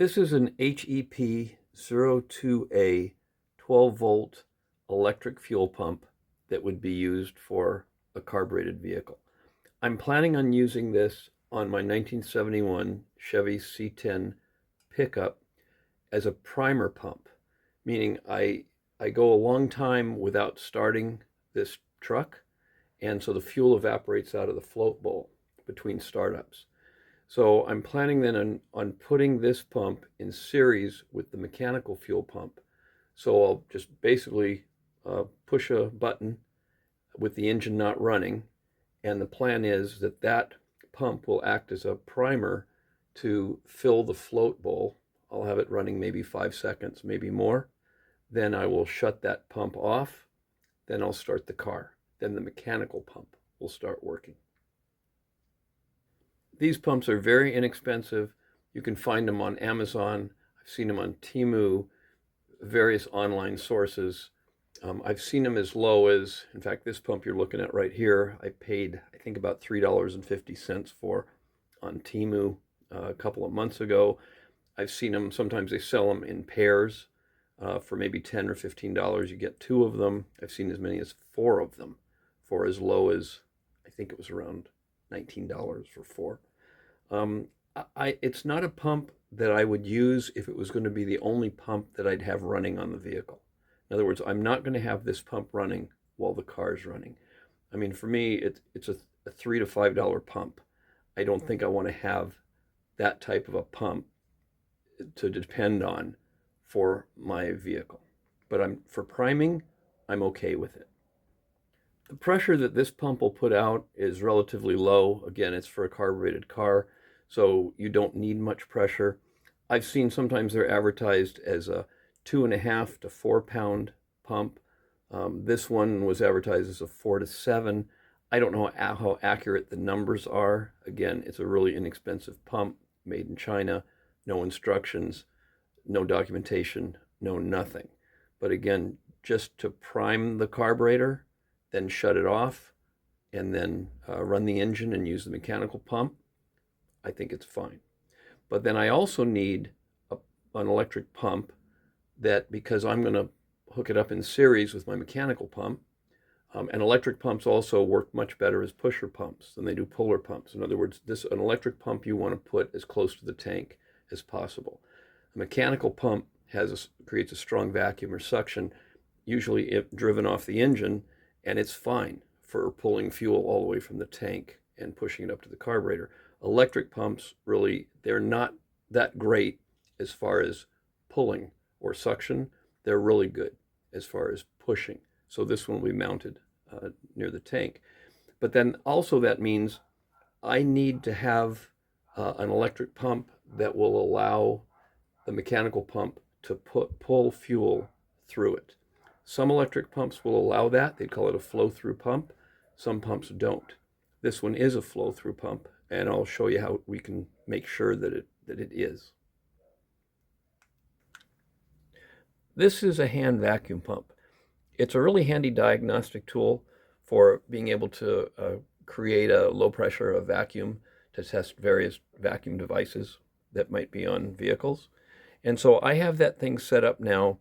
This is an HEP02A 12-volt electric fuel pump that would be used for a carbureted vehicle. I'm planning on using this on my 1971 Chevy C10 pickup as a primer pump, meaning I go a long time without starting this truck, and so the fuel evaporates out of the float bowl between startups. So I'm planning then on putting this pump in series with the mechanical fuel pump. So I'll just basically push a button with the engine not running, and the plan is that that pump will act as a primer to fill the float bowl. I'll have it running maybe 5 seconds, maybe more. Then I will shut that pump off. Then I'll start the car. Then the mechanical pump will start working. These pumps are very inexpensive. You can find them on Amazon. I've seen them on Temu, various online sources. I've seen them as low as, in fact, this pump you're looking at right here, I paid, I think, about $3.50 for on Temu a couple of months ago. I've seen them, sometimes they sell them in pairs for maybe $10 or $15. You get 2 of them. I've seen as many as 4 of them for as low as, I think it was around $19 for 4. It's not a pump that I would use if it was going to be the only pump that I'd have running on the vehicle. In other words, I'm not going to have this pump running while the car is running. I mean, for me, it's a $3 to $5 pump. I don't think I want to have that type of a pump to depend on for my vehicle. But for priming, I'm okay with it. The pressure that this pump will put out is relatively low. Again, it's for a carbureted car, so you don't need much pressure. I've seen sometimes they're advertised as a 2.5 to 4 pound pump. This one was advertised as a 4 to 7. I don't know how accurate the numbers are. Again, it's a really inexpensive pump made in China, no instructions, no documentation, no nothing. But again, just to prime the carburetor, then shut it off, and then run the engine and use the mechanical pump, I think it's fine. But then I also need an electric pump that, because I'm going to hook it up in series with my mechanical pump, and electric pumps also work much better as pusher pumps than they do puller pumps. In other words, an electric pump you want to put as close to the tank as possible. A mechanical pump creates a strong vacuum or suction, usually driven off the engine, and it's fine for pulling fuel all the way from the tank and pushing it up to the carburetor. Electric pumps, really, they're not that great as far as pulling or suction. They're really good as far as pushing. So this one will be mounted near the tank. But then also that means I need to have an electric pump that will allow the mechanical pump to pull fuel through it. Some electric pumps will allow that. They call it a flow-through pump. Some pumps don't. This one is a flow-through pump, and I'll show you how we can make sure that it is. This is a hand vacuum pump. It's a really handy diagnostic tool for being able to create a low pressure of vacuum to test various vacuum devices that might be on vehicles. And so I have that thing set up now.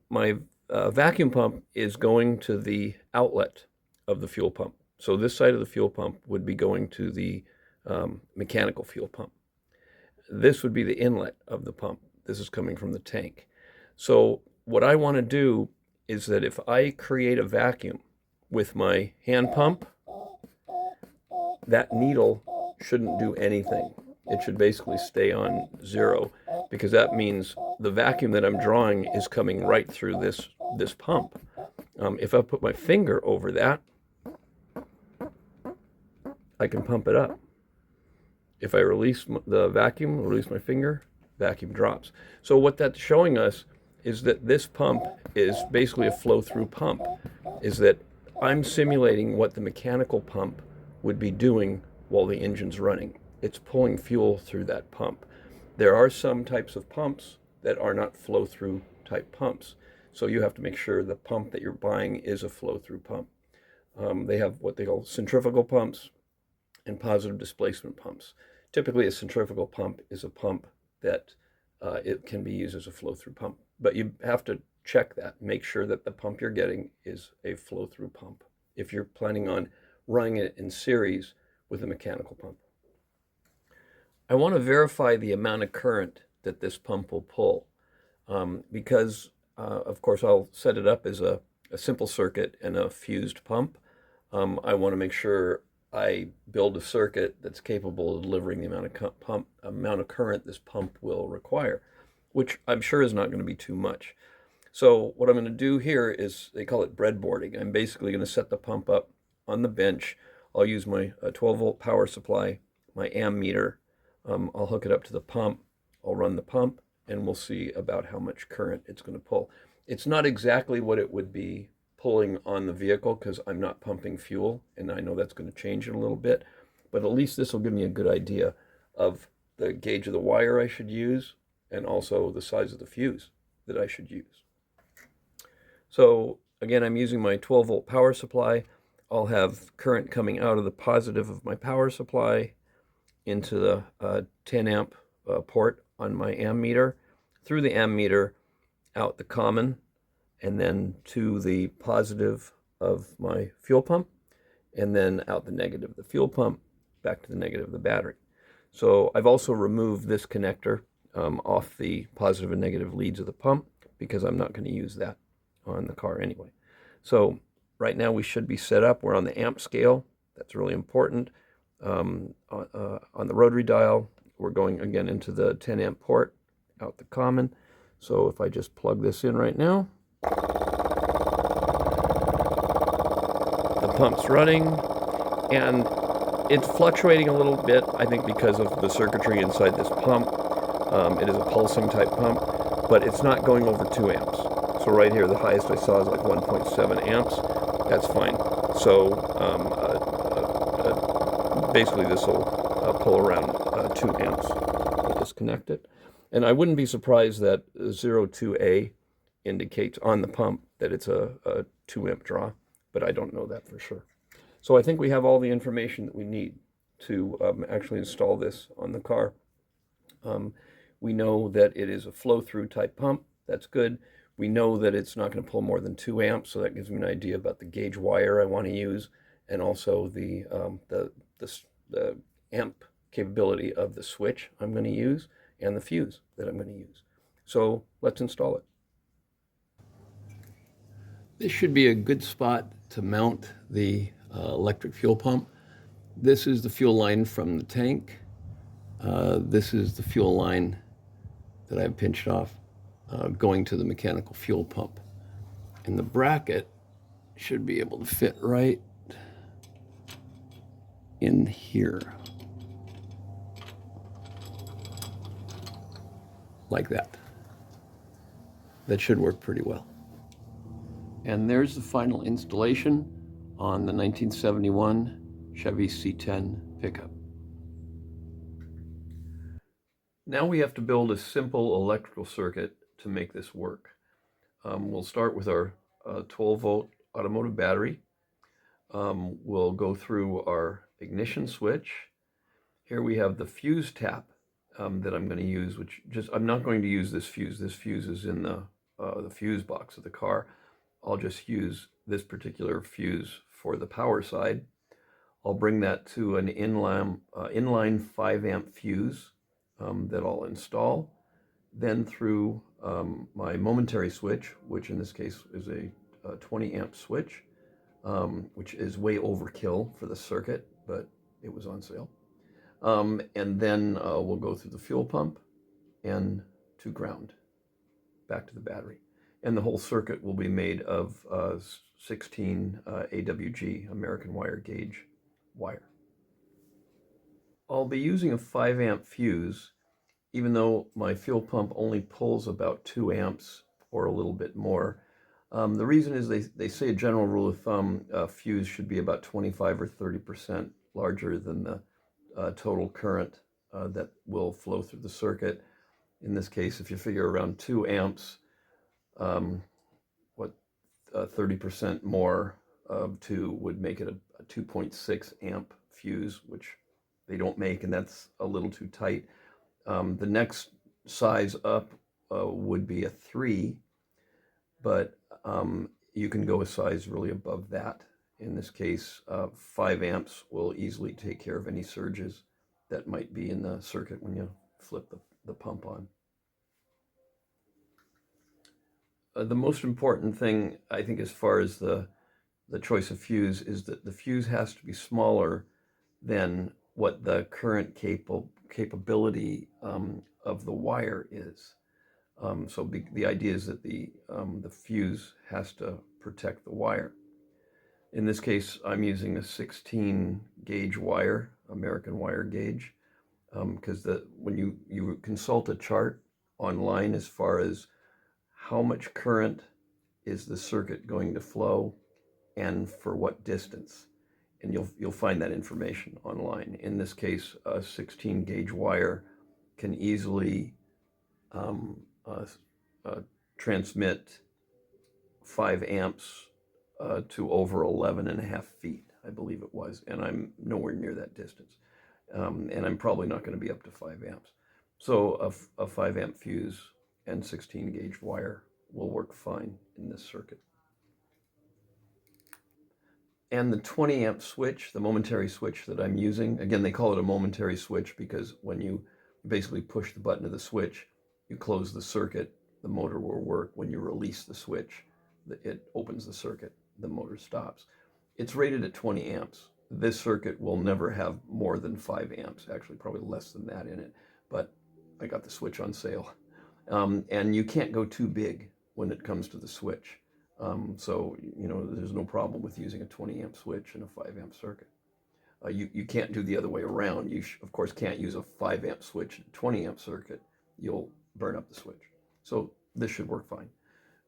My vacuum pump is going to the outlet of the fuel pump. So this side of the fuel pump would be going to the mechanical fuel pump. This would be the inlet of the pump. This is coming from the tank. So what I want to do is that if I create a vacuum with my hand pump, that needle shouldn't do anything. It should basically stay on 0, because that means the vacuum that I'm drawing is coming right through this pump. If I put my finger over that, I can pump it up. If I release the vacuum, release my finger, vacuum drops. So what that's showing us is that this pump is basically a flow-through pump, is that I'm simulating what the mechanical pump would be doing while the engine's running. It's pulling fuel through that pump. There are some types of pumps that are not flow-through type pumps, so you have to make sure the pump that you're buying is a flow-through pump. They have what they call centrifugal pumps and positive displacement pumps. Typically, a centrifugal pump is a pump that it can be used as a flow-through pump. But you have to check that, make sure that the pump you're getting is a flow-through pump if you're planning on running it in series with a mechanical pump. I want to verify the amount of current that this pump will pull because, of course, I'll set it up as a simple circuit and a fused pump. I want to make sure I build a circuit that's capable of delivering the amount of current this pump will require, which I'm sure is not going to be too much. So what I'm going to do here is, they call it breadboarding. I'm basically going to set the pump up on the bench. I'll use my 12-volt power supply, my ammeter. I'll hook it up to the pump. I'll run the pump, and we'll see about how much current it's going to pull. It's not exactly what it would be pulling on the vehicle because I'm not pumping fuel, and I know that's going to change in a little bit, but at least this will give me a good idea of the gauge of the wire I should use and also the size of the fuse that I should use. So again, I'm using my 12-volt power supply. I'll have current coming out of the positive of my power supply into the 10 amp port on my ammeter, through the ammeter, out the common, and then to the positive of my fuel pump, and then out the negative of the fuel pump, back to the negative of the battery. So I've also removed this connector off the positive and negative leads of the pump because I'm not going to use that on the car anyway. So right now we should be set up. We're on the amp scale. That's really important. On the rotary dial, we're going again into the 10 amp port, out the common. So if I just plug this in right now, the pump's running, and it's fluctuating a little bit, I think because of the circuitry inside this pump. It is a pulsing type pump, but it's not going over 2 amps. So right here, the highest I saw is like 1.7 amps. That's fine. So basically this will pull around 2 amps. I'll disconnect it. And I wouldn't be surprised that 02A indicates on the pump that it's a 2 amp draw, but I don't know that for sure. So I think we have all the information that we need to actually install this on the car. We know that it is a flow-through type pump. That's good. We know that it's not going to pull more than 2 amps, so that gives me an idea about the gauge wire I want to use, and also the amp capability of the switch I'm going to use and the fuse that I'm going to use. So let's install it. This should be a good spot to mount the electric fuel pump. This is the fuel line from the tank. This is the fuel line that I've pinched off going to the mechanical fuel pump. And the bracket should be able to fit right in here. Like that. That should work pretty well. And there's the final installation on the 1971 Chevy C10 pickup. Now we have to build a simple electrical circuit to make this work. We'll start with our 12-volt automotive battery. We'll go through our ignition switch. Here we have the fuse tap that I'm going to use, which I'm not going to use this fuse. This fuse is in the fuse box of the car. I'll just use this particular fuse for the power side. I'll bring that to an inline 5 amp fuse that I'll install. Then through my momentary switch, which in this case is a 20 amp switch, which is way overkill for the circuit, but it was on sale. And then we'll go through the fuel pump and to ground, back to the battery. And the whole circuit will be made of 16 AWG, American wire gauge wire. I'll be using a 5 amp fuse, even though my fuel pump only pulls about 2 amps or a little bit more. The reason is they say a general rule of thumb, fuse should be about 25 or 30% larger than the total current that will flow through the circuit. In this case, if you figure around 2 amps, 30% more of 2 would make it a 2.6 amp fuse, which they don't make, and that's a little too tight. The next size up would be a 3, but you can go a size really above that. In this case, 5 amps will easily take care of any surges that might be in the circuit when you flip the pump on. The most important thing, I think, as far as the choice of fuse is that the fuse has to be smaller than what the current capability of the wire is. So the idea is that the fuse has to protect the wire. In this case, I'm using a 16 gauge wire, American wire gauge, because when you consult a chart online as far as how much current is the circuit going to flow and for what distance, and you'll find that information online. In this case, a 16 gauge wire can easily transmit 5 amps to over 11.5 feet, I believe it was, and I'm nowhere near that distance. And I'm probably not going to be up to 5 amps. So a 5 amp fuse and 16 gauge wire will work fine in this circuit. And the 20 amp switch, the momentary switch that I'm using, again, they call it a momentary switch because when you basically push the button of the switch, you close the circuit, the motor will work. When you release the switch, it opens the circuit, the motor stops. It's rated at 20 amps. This circuit will never have more than 5 amps, actually probably less than that in it, but I got the switch on sale. And you can't go too big when it comes to the switch. So, there's no problem with using a 20 amp switch in a 5 amp circuit. You can't do the other way around. You, of course, can't use a 5 amp switch in a 20 amp circuit. You'll burn up the switch. So this should work fine.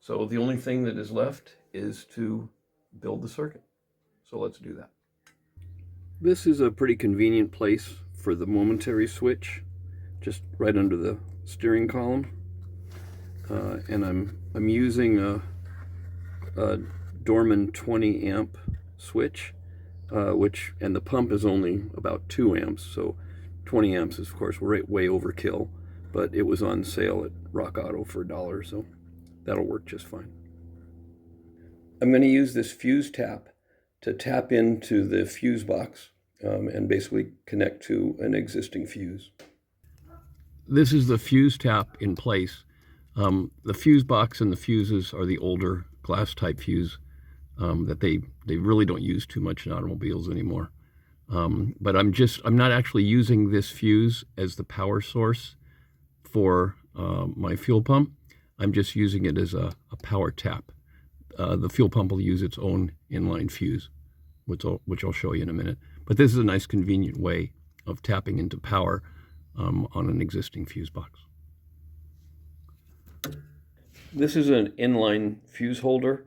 So the only thing that is left is to build the circuit. So let's do that. This is a pretty convenient place for the momentary switch, just right under the steering column. And I'm using a Dorman 20 amp switch, and the pump is only about 2 amps, so 20 amps is of course way overkill, but it was on sale at Rock Auto for $1, so that'll work just fine. I'm going to use this fuse tap to tap into the fuse box and basically connect to an existing fuse. This is the fuse tap in place. The fuse box and the fuses are the older glass type fuse that they really don't use too much in automobiles anymore. But I'm not actually using this fuse as the power source for my fuel pump. I'm just using it as a power tap. The fuel pump will use its own inline fuse, which I'll show you in a minute. But this is a nice convenient way of tapping into power on an existing fuse box. This is an inline fuse holder,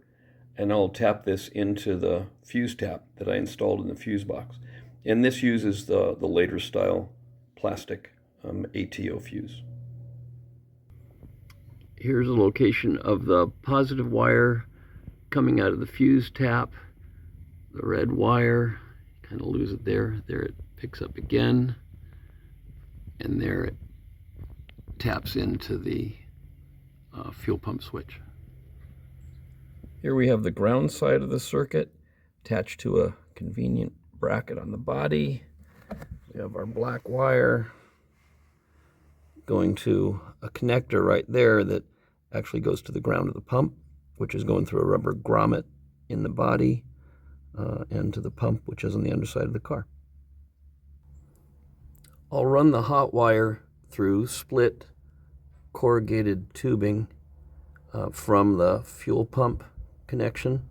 and I'll tap this into the fuse tap that I installed in the fuse box. And this uses the later style plastic ATO fuse. Here's a location of the positive wire coming out of the fuse tap. The red wire, kind of lose it there. There it picks up again. And there it taps into the fuel pump switch. Here we have the ground side of the circuit attached to a convenient bracket on the body. We have our black wire going to a connector right there that actually goes to the ground of the pump, which is going through a rubber grommet in the body and to the pump, which is on the underside of the car. I'll run the hot wire through split corrugated tubing from the fuel pump connection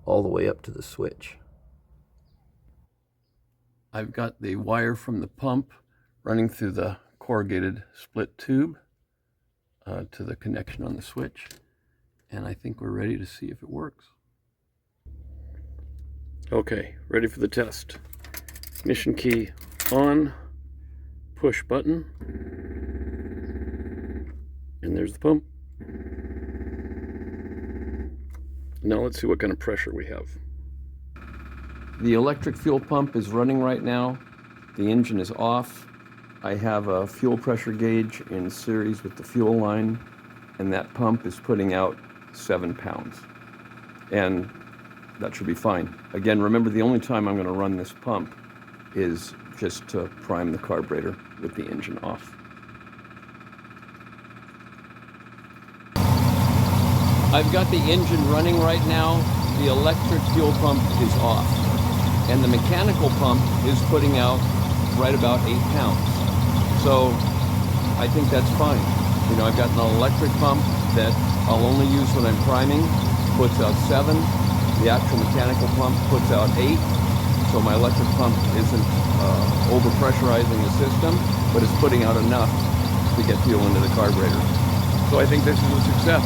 all the way up to the switch. I've got the wire from the pump running through the corrugated split tube to the connection on the switch, and I think we're ready to see if it works. Okay, ready for the test. Ignition key on, push button, and there's the pump. Now let's see what kind of pressure we have. The electric fuel pump is running right now. The engine is off. I have a fuel pressure gauge in series with the fuel line, and that pump is putting out 7 pounds. And that should be fine. Again, remember, the only time I'm going to run this pump is just to prime the carburetor with the engine off. I've got the engine running right now. The electric fuel pump is off, and the mechanical pump is putting out right about 8 pounds. So I think that's fine. You know, I've got an electric pump that I'll only use when I'm priming, puts out 7. The actual mechanical pump puts out 8. So my electric pump isn't overpressurizing the system, but it's putting out enough to get fuel into the carburetor. So I think this is a success.